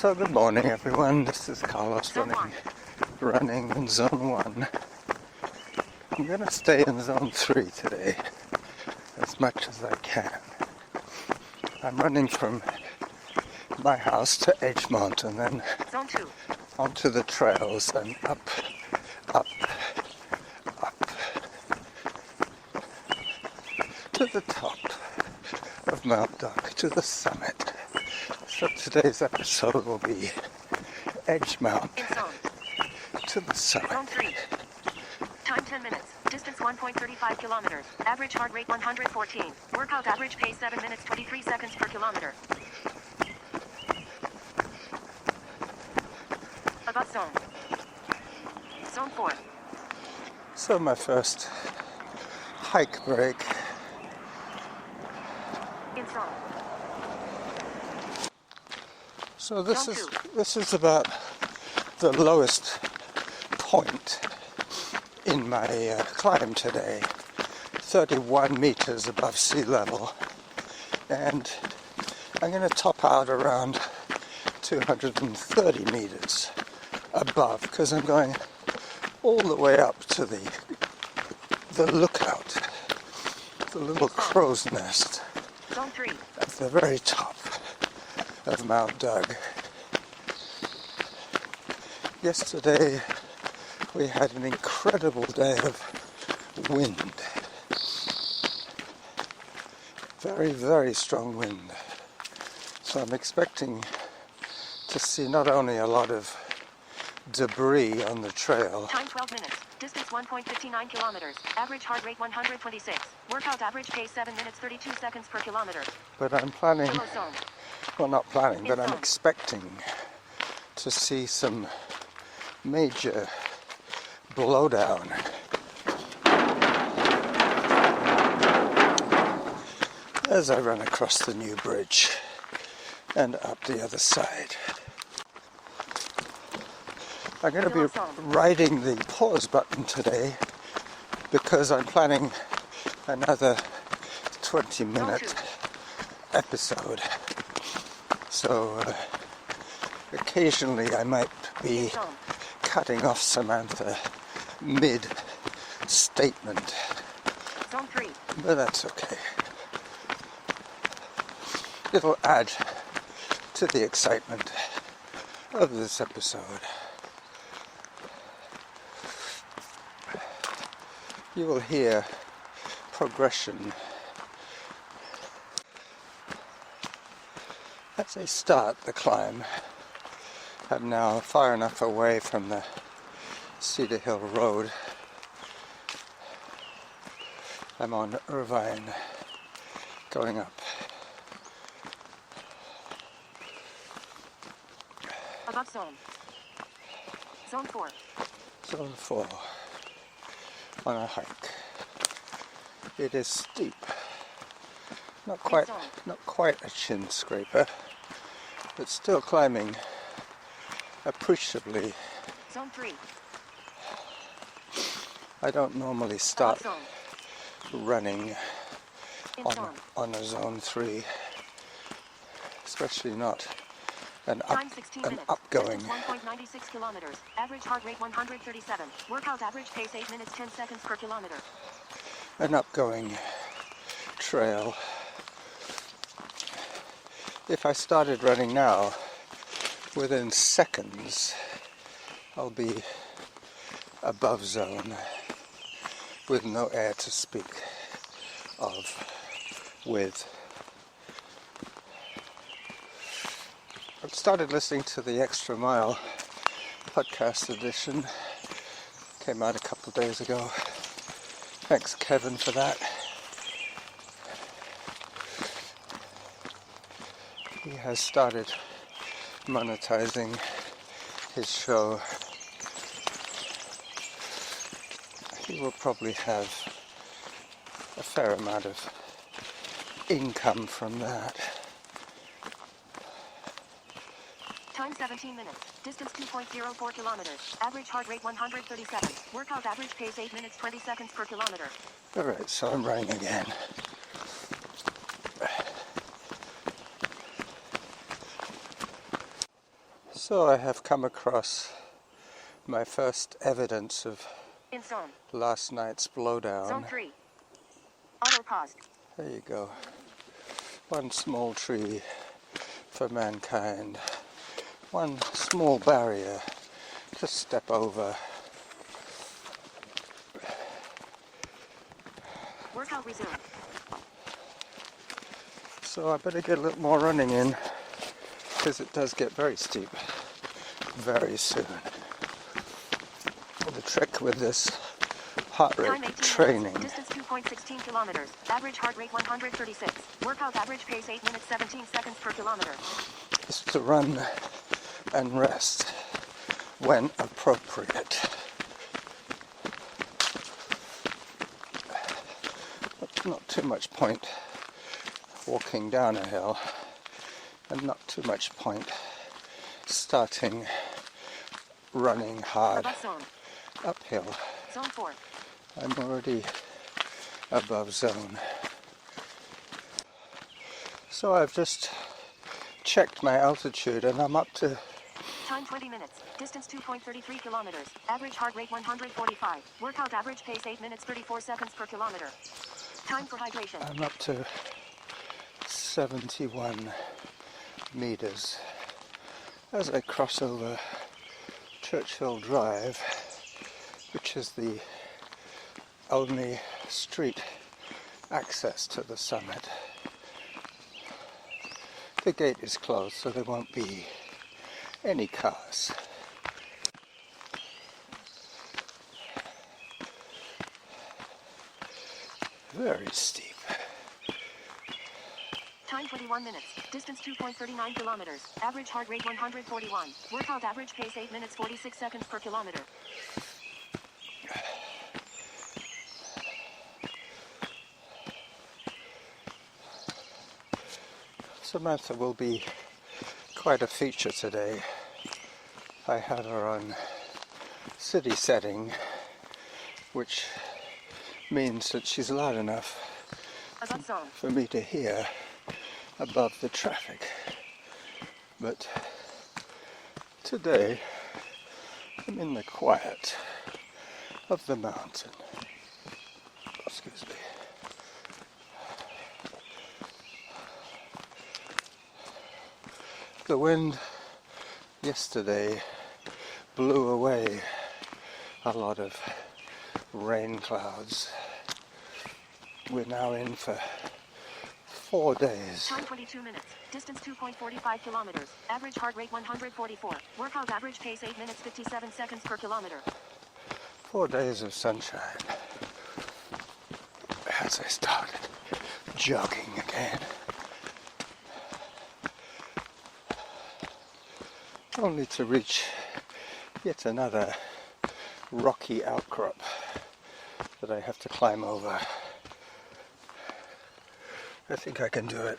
So good morning everyone, this is Carlos running in Zone 1. I'm going to stay in Zone 3 today as much as I can. I'm running from my house to Edgemont and then Zone 2. onto the trails and up to the top of Mount Duck, to the summit. So today's episode will be Edgemont to the summit. Zone 3. Time 10 minutes. Distance 1.35 kilometers. Average heart rate 114. Workout average pace 7 minutes 23 seconds per kilometer. Above zone. Zone 4. So my first hike break. In zone. So this is about the lowest point in my climb today, 31 meters above sea level, and I'm going to top out around 230 meters above because I'm going all the way up to the lookout, the little crow's nest Zone 3. at the very top of Mount Doug. Yesterday we had an incredible day of wind. Very, very strong wind. So I'm expecting to see not only a lot of debris on the trail. Time 12 minutes. Distance 1.59 kilometers. Average heart rate 126. Workout average pace 7 minutes 32 seconds per kilometer. But I'm planning, Below zone. well not planning, but I'm zone. expecting to see some major blowdown. As I run across the new bridge and up the other side. I'm going to be riding the pause button today because I'm planning another 20-minute episode. So occasionally I might be cutting off Samantha mid-statement, Zone 3. but that's okay. It'll add to the excitement of this episode. You will hear progression as I start the climb. I'm now far enough away from the Cedar Hill Road. I'm on Irvine going up. Above zone. Zone 4. Zone 4 on a hike. It is steep. Not quite a chin scraper, but still climbing appreciably. Zone 3. I don't normally start running on a Zone 3, especially not an upgoing. 1.96 kilometers. Average heart rate 137. Workout average pace 8 minutes 10 seconds per kilometer. An upgoing trail. If I started running now, within seconds I'll be above zone with no air to speak of with. I've started listening to the Extra Mile podcast edition. Came out a couple of days ago. Thanks Kevin for that. He has started monetizing his show. He will probably have a fair amount of income from that. Time 17 minutes. Distance 2.04 kilometers. Average heart rate 137. Workout average pace 8 minutes 20 seconds per kilometer. Alright, so I'm running again. So I have come across my first evidence of In zone. last night's blowdown. Zone 3. Auto paused. There you go. One small tree for mankind. One small barrier to step over. Workout resumed. So I better get a little more running in, because it does get very steep very soon. The trick with this heart Time rate 18 training, minutes. Distance 2.16 kilometers. Average heart rate 136. Workout average pace 8 minutes 17 seconds per kilometer. is to run and rest when appropriate. Not too much point walking down a hill, and not too much point starting running hard Above zone. uphill. Zone 4. I'm already above zone. So I've just checked my altitude and I'm up to Time 20 minutes. Distance 2.33 kilometers. Average heart rate 145. Workout average pace 8 minutes 34 seconds per kilometer. Time for hydration. I'm up to 71 meters. As I cross over Churchill Drive, which is the only street access to the summit. The gate is closed, so there won't be any cars. Very steep. Time 21 minutes. Distance 2.39 kilometers. Average heart rate 141. Workout average pace 8 minutes 46 seconds per kilometer. Samantha will be quite a feature today. I have her on city setting, which means that she's loud enough Above zone. for me to hear above the traffic. But today I'm in the quiet of the mountain. Excuse me. The wind yesterday blew away a lot of rain clouds. We're now in for 4 days. Time 22 minutes. Distance 2.45 kilometers. Average heart rate 144. Workout average pace 8 minutes 57 seconds per kilometer. 4 days of sunshine. As I started jogging again. Only to reach yet another rocky outcrop that I have to climb over. I think I can do it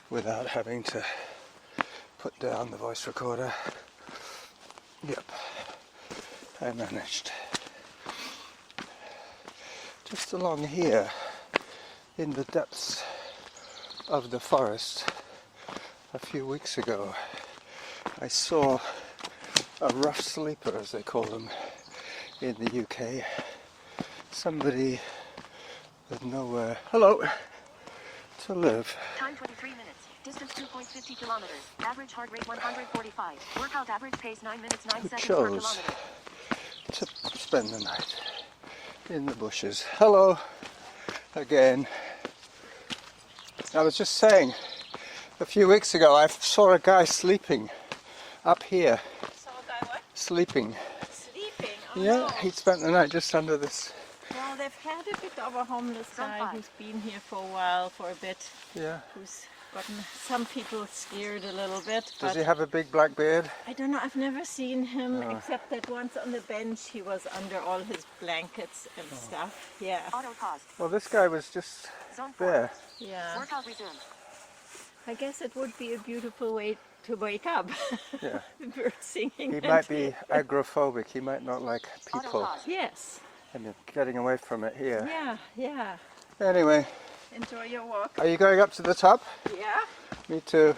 without having to put down the voice recorder. Yep, I managed. Just along here, in the depths of the forest, a few weeks ago, I saw a rough sleeper, as they call them in the UK. Somebody with nowhere, hello, to live. Time 23 minutes. Distance 2.50 kilometers. Average heart rate 145. Workout average pace 9 minutes 9 Who seconds per chose kilometer. to spend the night in the bushes. Hello again. I was just saying, a few weeks ago I saw a guy sleeping up here. Saw a guy what? Sleeping. Sleeping? Oh Yeah, no. he spent the night just under this. Well, they've had a bit of a homeless Some guy five. who's been here for a while, for a bit, Yeah. who's gotten some people scared a little bit. Does But he have a big black beard? I don't know, I've never seen him Oh. except that once on the bench he was under all his blankets and stuff. Yeah, Auto paused. Well, this guy was just Zone 4. there. yeah. Workout resumed. I guess it would be a beautiful way to wake up. Yeah. The birds singing. He and- might be agoraphobic. He might not like Auto people. pause. Yes, And you're getting away from it here. yeah, yeah. Anyway, Enjoy your walk. are you going up to the top? Yeah. Me too.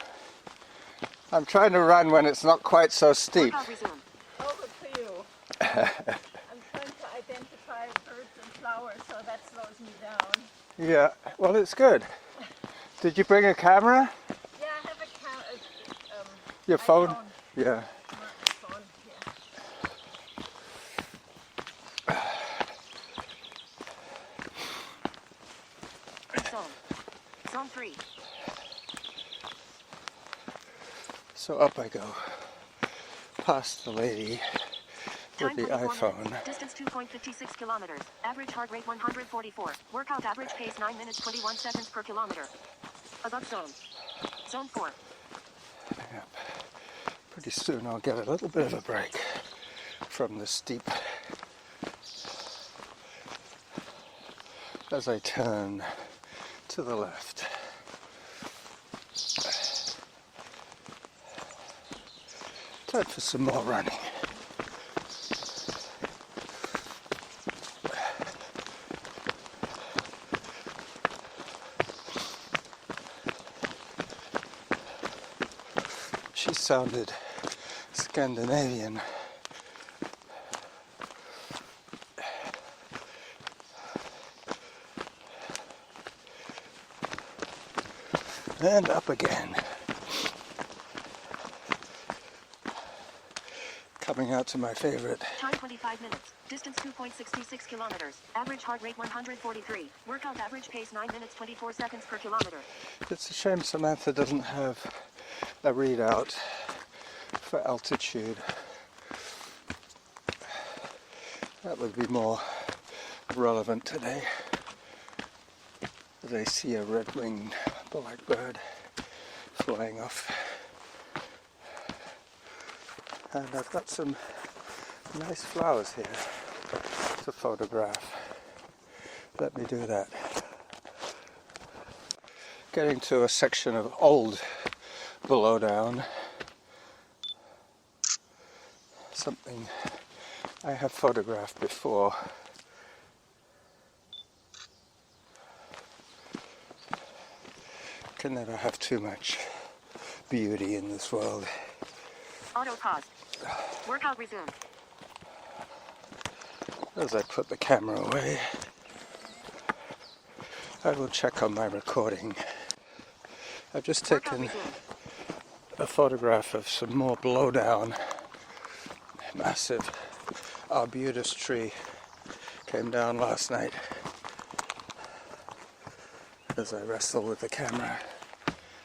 I'm trying to run when it's not quite so steep. Workout resume. Oh, good for you. I'm trying to identify birds and flowers, so that slows me down. Yeah, well, it's good. Did you bring a camera? Yeah, I have a Your my phone? Yeah. My phone, yeah. Zone 3. So up I go, past the lady with Time the 24 iPhone. minutes. Distance 2.56 kilometers. Average heart rate 144. Workout average pace 9 minutes 21 seconds per kilometer. Above zone. Zone 4. Yep. Pretty soon I'll get a little bit of a break from the steep as I turn to the left. Time for some more running. She sounded Scandinavian. And up again. Coming out to my favorite. Time 25 minutes. Distance 2.66 kilometers. Average heart rate 143. Workout average pace 9 minutes 24 seconds per kilometer. It's a shame Samantha doesn't have a readout for altitude. That would be more relevant today. As I see a red-winged blackbird flying off. And I've got some nice flowers here to photograph. Let me do that. Getting to a section of old below down. Something I have photographed before. Can never have too much beauty in this world. Auto pause. Workout resume. As I put the camera away, I will check on my recording. I've just taken a photograph of some more blowdown. Massive arbutus tree came down last night as I wrestle with the camera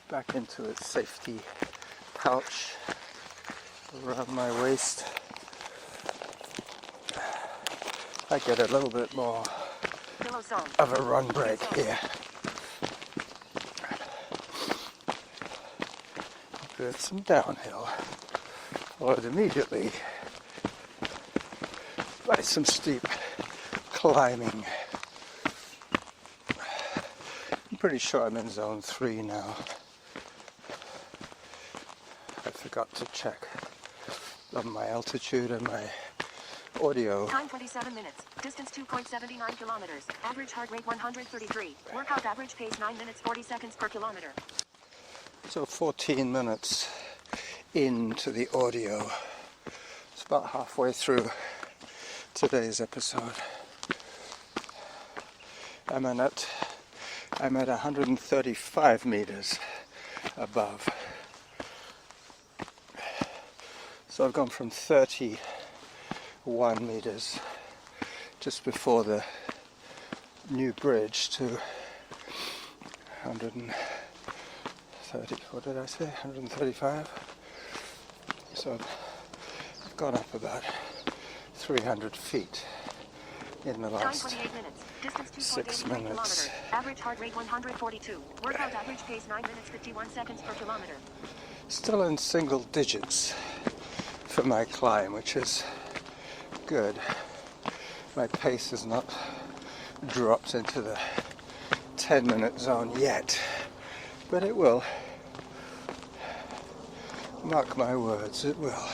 back into its safety pouch around my waist. I get a little bit more of a run break here. Good, some downhill, followed immediately by some steep climbing. I'm pretty sure I'm in zone 3 now. I forgot to check on my altitude and my audio. Time 27 minutes. Distance 2.79 kilometers. Average heart rate 133. Workout average pace 9 minutes 40 seconds per kilometer. So 14 minutes into the audio. It's about halfway through today's episode. I'm at 135 meters above. So I've gone from 31 meters just before the new bridge to 130, what did I say, 135? So I've gone up about 300 feet in the Time last 28 minutes. Distance 6 2.89 minutes. kilometers. Average heart rate 142. Workout average pace 9 minutes 51 seconds per kilometer. Still in single digits for my climb, which is good. My pace has not dropped into the 10-minute zone yet, but it will. Mark my words, it will.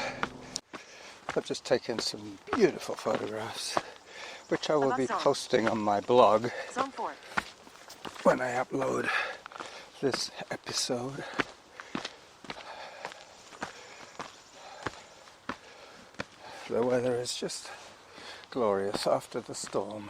I've just taken some beautiful photographs, which I will be posting on my blog Zone 4. when I upload this episode. The weather is just glorious after the storm.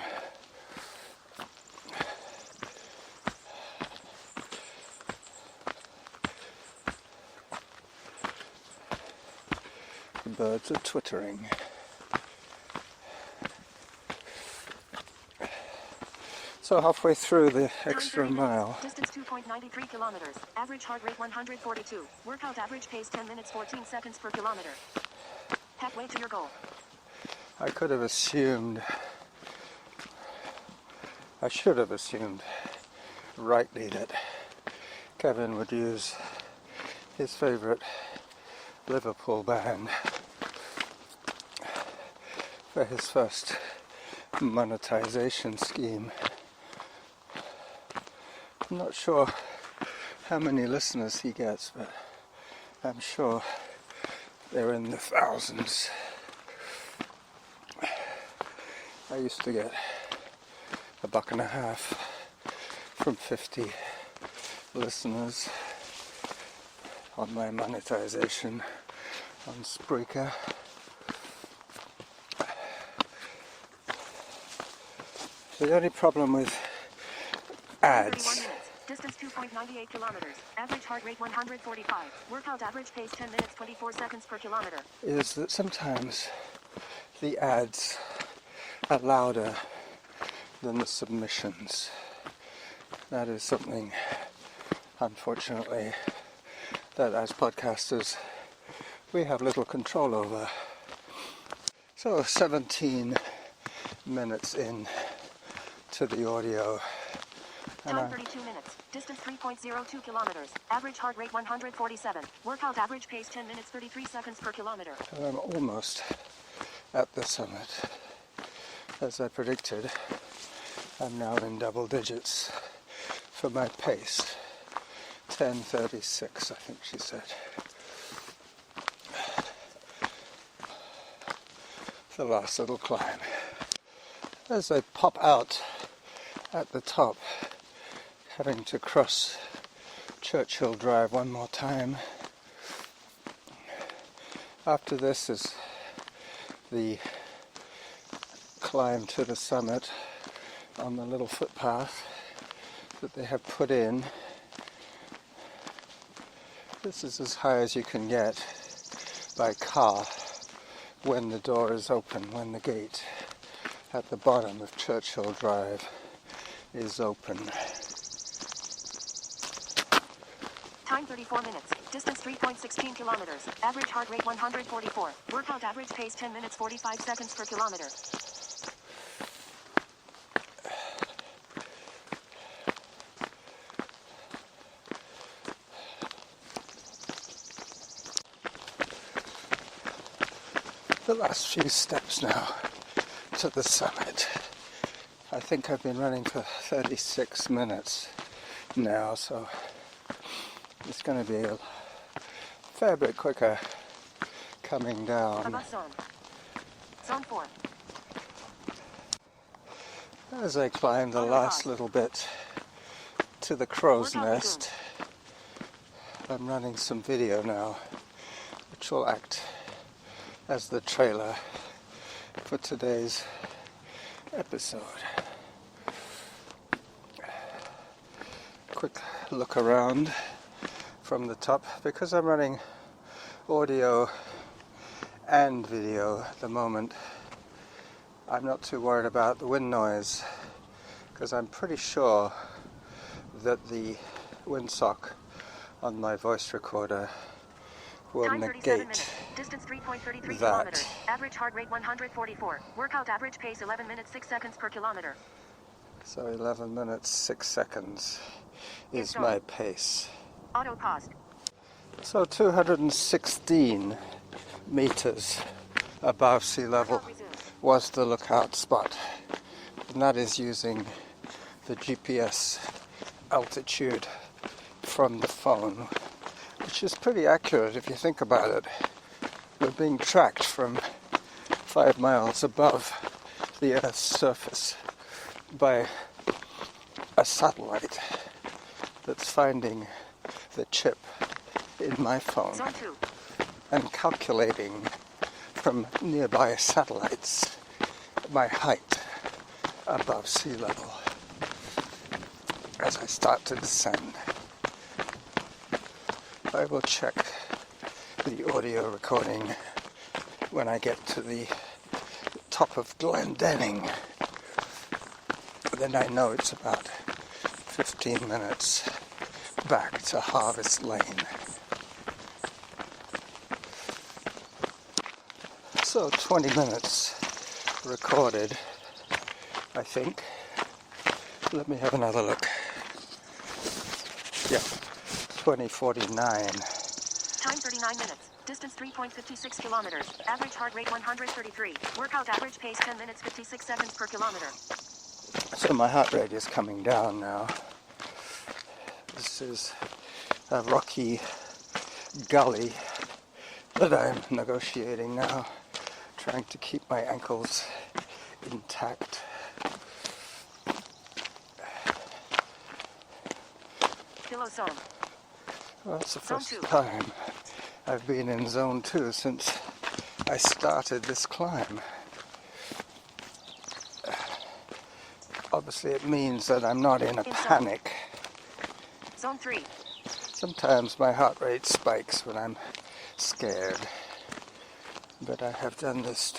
The birds are twittering. So halfway through the extra mile. Distance 2.93 kilometers. Average heart rate 142. Workout average pace 10 minutes 14 seconds per kilometer. Halfway to your goal. I should have assumed rightly that Kevin would use his favourite Liverpool band for his first monetization scheme. I'm not sure how many listeners he gets, but I'm sure they're in the thousands. I used to get $1.50 from 50 listeners on my monetization on Spreaker. The only problem with ads 31 minutes. Distance 2.98 kilometers. Average heart rate 145. Workout average pace 10 minutes 24 seconds per kilometer. is that sometimes the ads are louder than the submissions. That is something, unfortunately, that as podcasters we have little control over. So 17 minutes in to the audio. Time 32 minutes. Distance 3.02 kilometers. Average heart rate 147. Workout average pace 10 minutes 33 seconds per kilometer. I'm almost at the summit. As I predicted, I'm now in double digits for my pace. 10:36, I think she said. The last little climb. As I pop out at the top, having to cross Churchill Drive one more time. After this is the climb to the summit on the little footpath that they have put in. This is as high as you can get by car when the door is open, when the gate at the bottom of Churchill Drive is open. Time 34 minutes. Distance 3.16 kilometers. Average heart rate 144. Workout average pace 10 minutes 45 seconds per kilometer. The last few steps now to the summit. I think I've been running for 36 minutes now, so it's going to be a fair bit quicker coming down. Above zone. Zone 4. As I climb the last little bit to the crow's nest, I'm running some video now, which will act as the trailer for today's episode. Quick look around from the top. Because I'm running audio and video at the moment, I'm not too worried about the wind noise, because I'm pretty sure that the windsock on my voice recorder will Time 37 negate minutes. Distance 3.33 that. kilometers. Average heart rate 144. Workout average pace 11 minutes 6 seconds per kilometer. So 11 minutes 6 seconds is my pace. Auto paused. So 216 meters above sea level was the lookout spot, and that is using the GPS altitude from the phone, which is pretty accurate if you think about it. We're being tracked from 5 miles above the Earth's surface by a satellite that's finding the chip in my phone Zone 2. and calculating from nearby satellites my height above sea level as I start to descend. I will check the audio recording when I get to the top of Glendenning. Then I know it's about 15 minutes back to Harvest Lane. So 20 minutes recorded, I think. Let me have another look. Yeah, 20:49. Time 39 minutes. Distance 3.56 kilometers. Average heart rate 133. Workout average pace 10 minutes 56 seconds per kilometer. So my heart rate is coming down now. This is a rocky gully that I'm negotiating now, trying to keep my ankles intact. Pillow zone. Well, that's the Zone first 2. time I've been in Zone 2 since I started this climb. Obviously it means that I'm not in a panic. Zone 3. Sometimes my heart rate spikes when I'm scared, but I have done this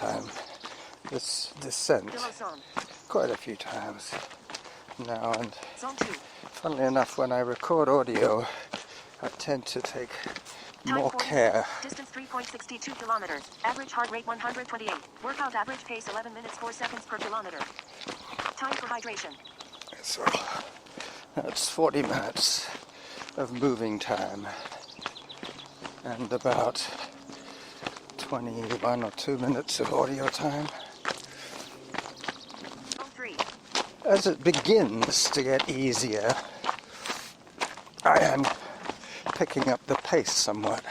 descent Pillow zone. quite a few times now, and Zone 2. funnily enough, when I record audio, I tend to take Time more 40 care. Distance 3.62 kilometers. Average heart rate 128. Workout average pace 11 minutes 4 seconds per kilometer. Time for hydration. So that's 40 minutes of moving time and about 21 or 2 minutes of audio time. Zone 3. As it begins to get easier, I am picking up the pace somewhat.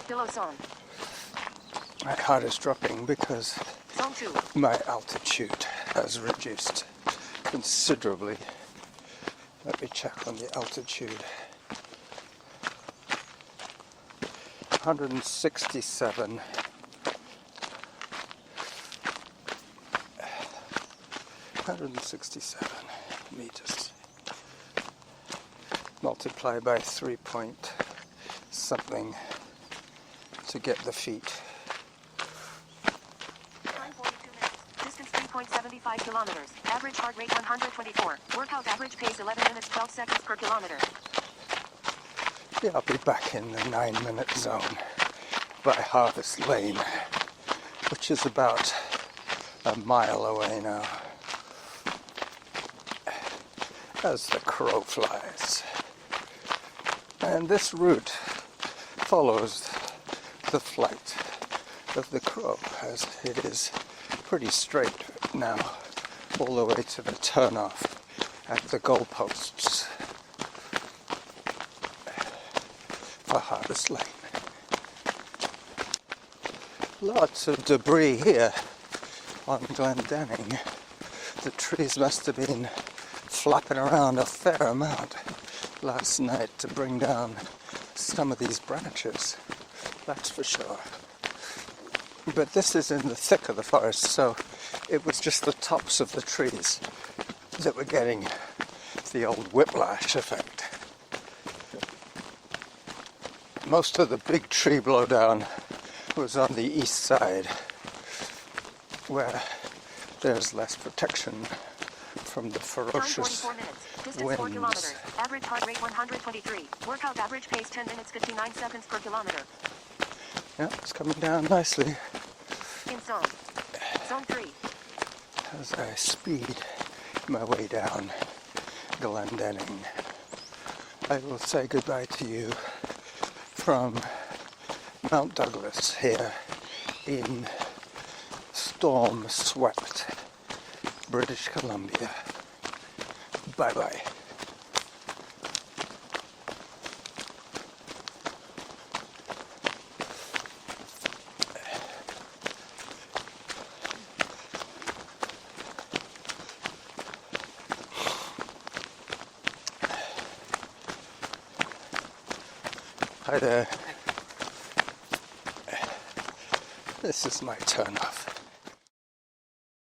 Pillow zone. My heart is dropping because Zone 2. my altitude has reduced considerably. Let me check on the altitude. 167. 167 meters. Multiply by 3 point something to get the feet. Time 42 minutes. Distance 3.75 kilometers. Average heart rate 124. Workout average pace 11 minutes 12 seconds per kilometer. Yeah, I'll be back in the 9-minute zone by Harvest Lane, which is about a mile away now, as the crow flies. And this route follows the flight of the crow, as it is pretty straight now, all the way to the turnoff at the goalposts for Harvest Lane. Lots of debris here on Glendenning. The trees must have been flapping around a fair amount last night to bring down some of these branches, that's for sure. But this is in the thick of the forest, so it was just the tops of the trees that were getting the old whiplash effect. Most of the big tree blowdown was on the east side, where there's less protection from the Time ferocious 44 minutes. Distance 4 winds. kilometers. Average heart rate 123. Workout average pace 10 minutes 59 seconds per kilometer. Yeah, it's coming down nicely In zone. Zone 3. as I speed my way down Glendenning. I will say goodbye to you from Mount Douglas here in storm-swept British Columbia. Bye-bye. Hi there. This is my turn off.